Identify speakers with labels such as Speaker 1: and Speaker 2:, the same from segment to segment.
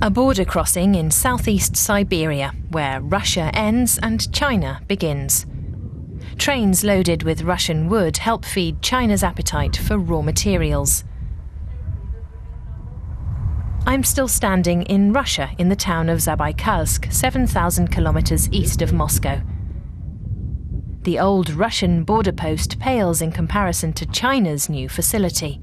Speaker 1: A border crossing in southeast Siberia, where Russia ends and China begins. Trains loaded with Russian wood help feed China's appetite for raw materials. I'm still standing in Russia in the town of Zabaikalsk, 7,000 kilometers east of Moscow. The old Russian border post pales in comparison to China's new facility.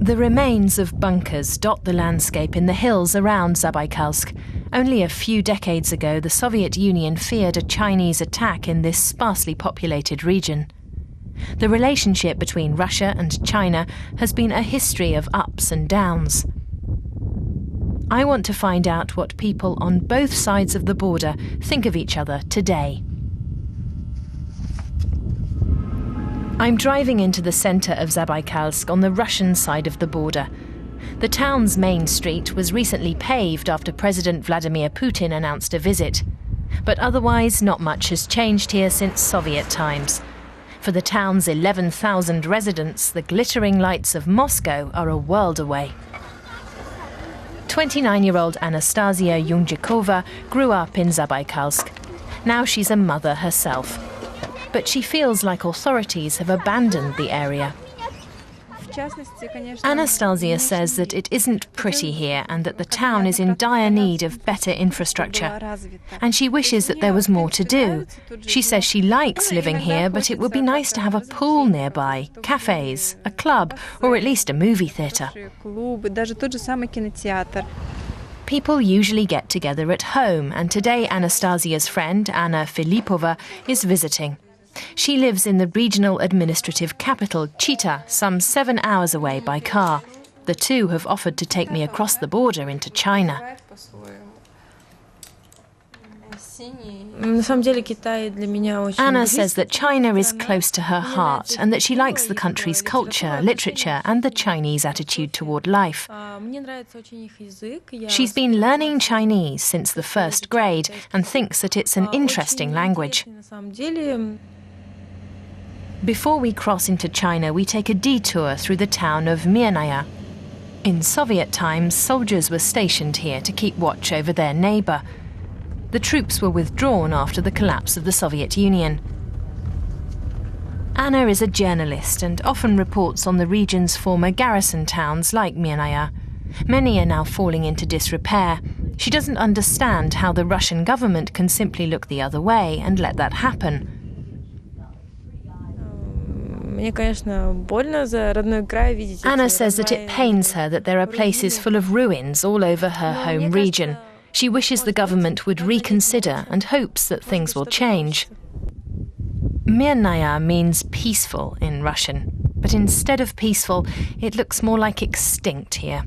Speaker 1: The remains of bunkers dot the landscape in the hills around Zabaikalsk. Only a few decades ago, the Soviet Union feared a Chinese attack in this sparsely populated region. The relationship between Russia and China has been a history of ups and downs. I want to find out what people on both sides of the border think of each other today. I'm driving into the centre of Zabaikalsk on the Russian side of the border. The town's main street was recently paved after President Vladimir Putin announced a visit. But otherwise, not much has changed here since Soviet times. For the town's 11,000 residents, the glittering lights of Moscow are a world away. 29-year-old Anastasia Yunjikova grew up in Zabaikalsk. Now she's a mother herself. But she feels like authorities have abandoned the area. Anastasia says that it isn't pretty here and that the town is in dire need of better infrastructure. And she wishes that there was more to do. She says she likes living here, but it would be nice to have a pool nearby, cafes, a club, or at least a movie theatre. People usually get together at home, and today Anastasia's friend, Anna Filipova, is visiting. She lives in the regional administrative capital, Chita, some 7 hours away by car. The two have offered to take me across the border into China. Anna says that China is close to her heart and that she likes the country's culture, literature and the Chinese attitude toward life. She's been learning Chinese since the first grade and thinks that it's an interesting language. Before we cross into China, we take a detour through the town of Mirnaya. In Soviet times, soldiers were stationed here to keep watch over their neighbour. The troops were withdrawn after the collapse of the Soviet Union. Anna is a journalist and often reports on the region's former garrison towns like Mirnaya. Many are now falling into disrepair. She doesn't understand how the Russian government can simply look the other way and let that happen. Anna says that it pains her that there are places full of ruins all over her home region. She wishes the government would reconsider and hopes that things will change. Mirnaya means peaceful in Russian, but instead of peaceful, it looks more like extinct here.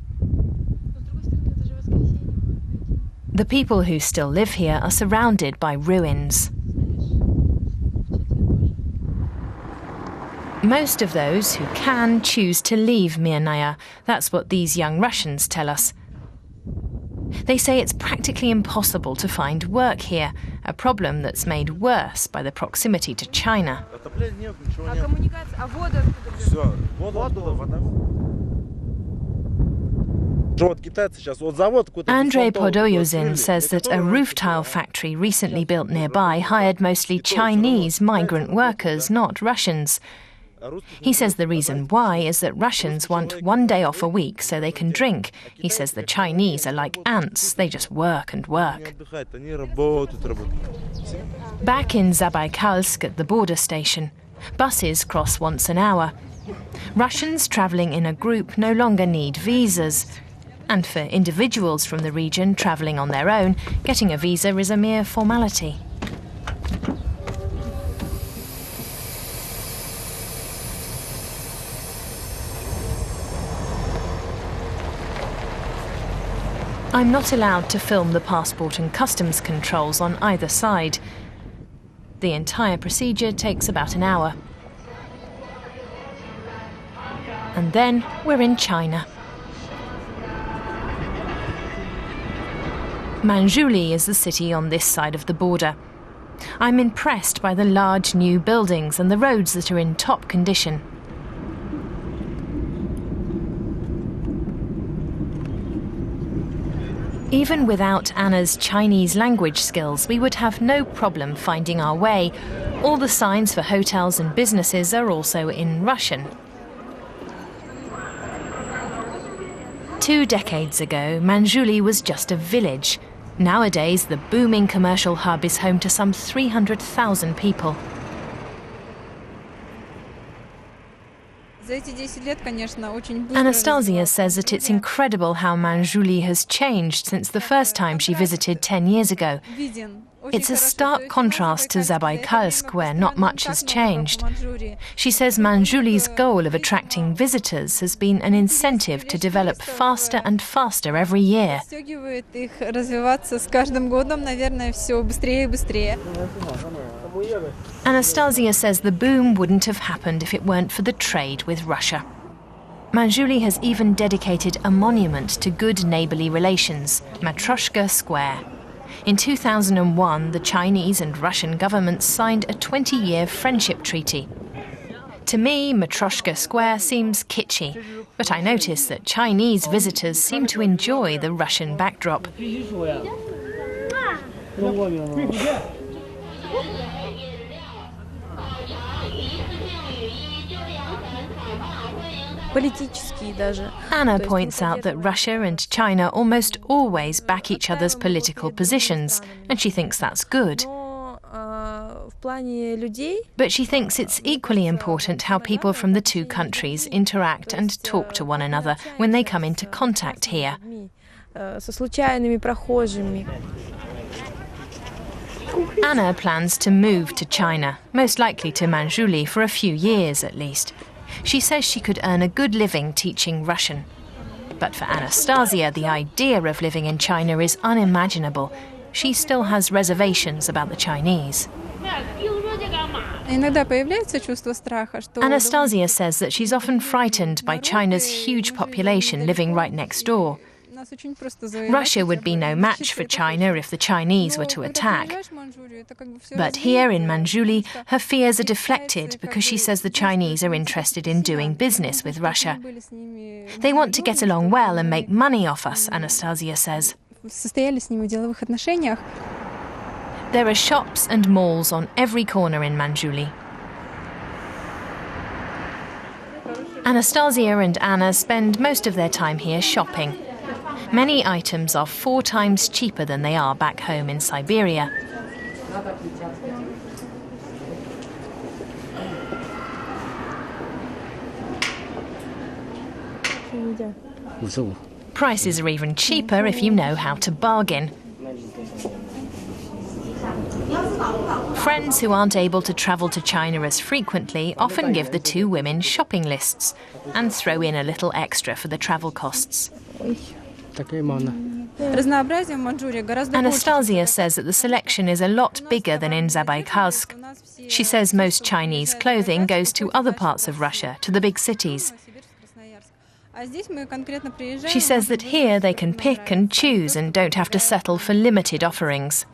Speaker 1: The people who still live here are surrounded by ruins. Most of those who can choose to leave Mirnaya. That's what these young Russians tell us. They say it's practically impossible to find work here, a problem that's made worse by the proximity to China. Andrei Podoyuzin says that a roof tile factory recently built nearby hired mostly Chinese migrant workers, not Russians. He says the reason why is that Russians want 1 day off a week so they can drink. He says the Chinese are like ants, they just work and work. Back in Zabaikalsk at the border station, buses cross once an hour. Russians travelling in a group no longer need visas. And for individuals from the region travelling on their own, getting a visa is a mere formality. I'm not allowed to film the passport and customs controls on either side. The entire procedure takes about an hour. And then we're in China. Manzh is the city on this side of the border. I'm impressed by the large new buildings and the roads that are in top condition. Even without Anna's Chinese language skills, we would have no problem finding our way. All the signs for hotels and businesses are also in Russian. 2 decades ago, Manzh was just a village. Nowadays, the booming commercial hub is home to some 300,000 people. Anastasia says that it's incredible how Manzh has changed since the first time she visited 10 years ago. It's a stark contrast to Zabaikalsk, where not much has changed. She says Manzh's goal of attracting visitors has been an incentive to develop faster and faster every year. Anastasia says the boom wouldn't have happened if it weren't for the trade with Russia. Manzh has even dedicated a monument to good neighbourly relations, Matryoshka Square. In 2001, the Chinese and Russian governments signed a 20-year friendship treaty. To me, Matryoshka Square seems kitschy, but I notice that Chinese visitors seem to enjoy the Russian backdrop. Anna points out that Russia and China almost always back each other's political positions, and she thinks that's good. But she thinks it's equally important how people from the two countries interact and talk to one another when they come into contact here. Anna plans to move to China, most likely to Manzh for a few years at least. She says she could earn a good living teaching Russian. But for Anastasia, the idea of living in China is unimaginable. She still has reservations about the Chinese. Anastasia says that she's often frightened by China's huge population living right next door. Russia would be no match for China if the Chinese were to attack. But here in Manzh, her fears are deflected because she says the Chinese are interested in doing business with Russia. They want to get along well and make money off us, Anastasia says. There are shops and malls on every corner in Manzh. Anastasia and Anna spend most of their time here shopping. Many items are 4 times cheaper than they are back home in Siberia. Prices are even cheaper if you know how to bargain. Friends who aren't able to travel to China as frequently often give the two women shopping lists and throw in a little extra for the travel costs. Anastasia says that the selection is a lot bigger than in Zabaikalsk. She says most Chinese clothing goes to other parts of Russia, to the big cities. She says that here they can pick and choose and don't have to settle for limited offerings.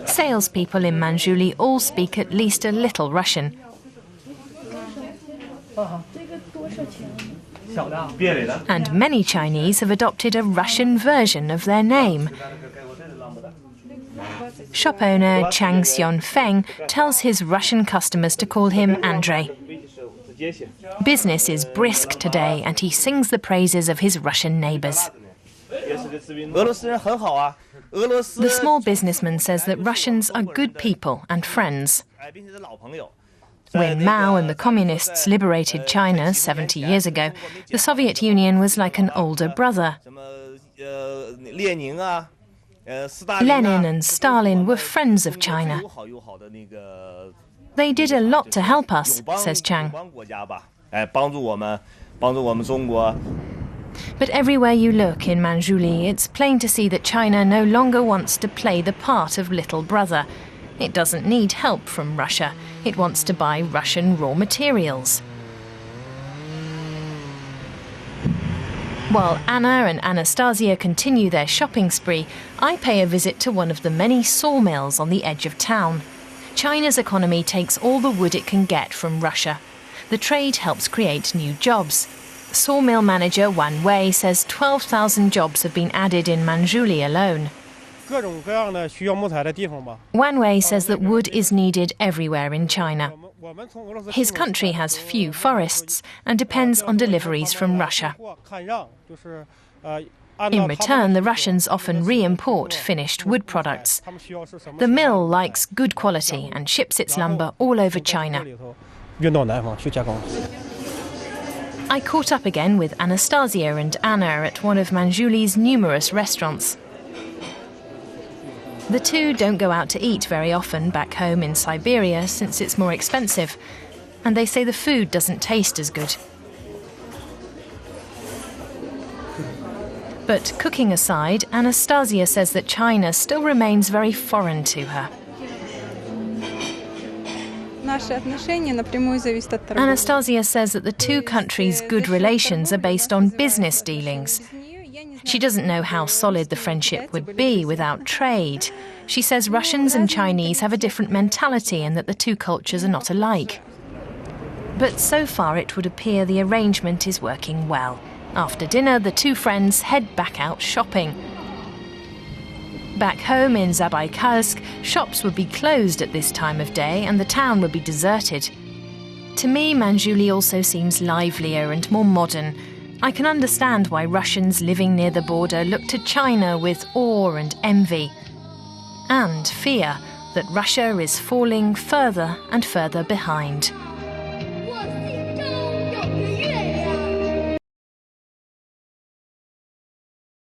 Speaker 1: Salespeople in Manzh all speak at least a little Russian. And many Chinese have adopted a Russian version of their name. Shop owner Chang Xion-feng tells his Russian customers to call him Andrei. Business is brisk today, and he sings the praises of his Russian neighbours. The small businessman says that Russians are good people and friends. When Mao and the communists liberated China 70 years ago, the Soviet Union was like an older brother. Lenin and Stalin were friends of China. They did a lot to help us, says Chang. But everywhere you look in Manzh, it's plain to see that China no longer wants to play the part of little brother. It doesn't need help from Russia. It wants to buy Russian raw materials. While Anna and Anastasia continue their shopping spree, I pay a visit to one of the many sawmills on the edge of town. China's economy takes all the wood it can get from Russia. The trade helps create new jobs. Sawmill manager Wan Wei says 12,000 jobs have been added in Manzh alone. Wan Wei says that wood is needed everywhere in China. His country has few forests and depends on deliveries from Russia. In return, the Russians often re-import finished wood products. The mill likes good quality and ships its lumber all over China. I caught up again with Anastasia and Anna at one of Manzhuli's numerous restaurants. The two don't go out to eat very often back home in Siberia since it's more expensive, and they say the food doesn't taste as good. But cooking aside, Anastasia says that China still remains very foreign to her. Anastasia says that the two countries' good relations are based on business dealings. She doesn't know how solid the friendship would be without trade. She says Russians and Chinese have a different mentality and that the two cultures are not alike. But so far it would appear the arrangement is working well. After dinner, the two friends head back out shopping. Back home in Zabaikalsk, shops would be closed at this time of day and the town would be deserted. To me, Manzh also seems livelier and more modern. I can understand why Russians living near the border look to China with awe and envy, and fear that Russia is falling further and further behind.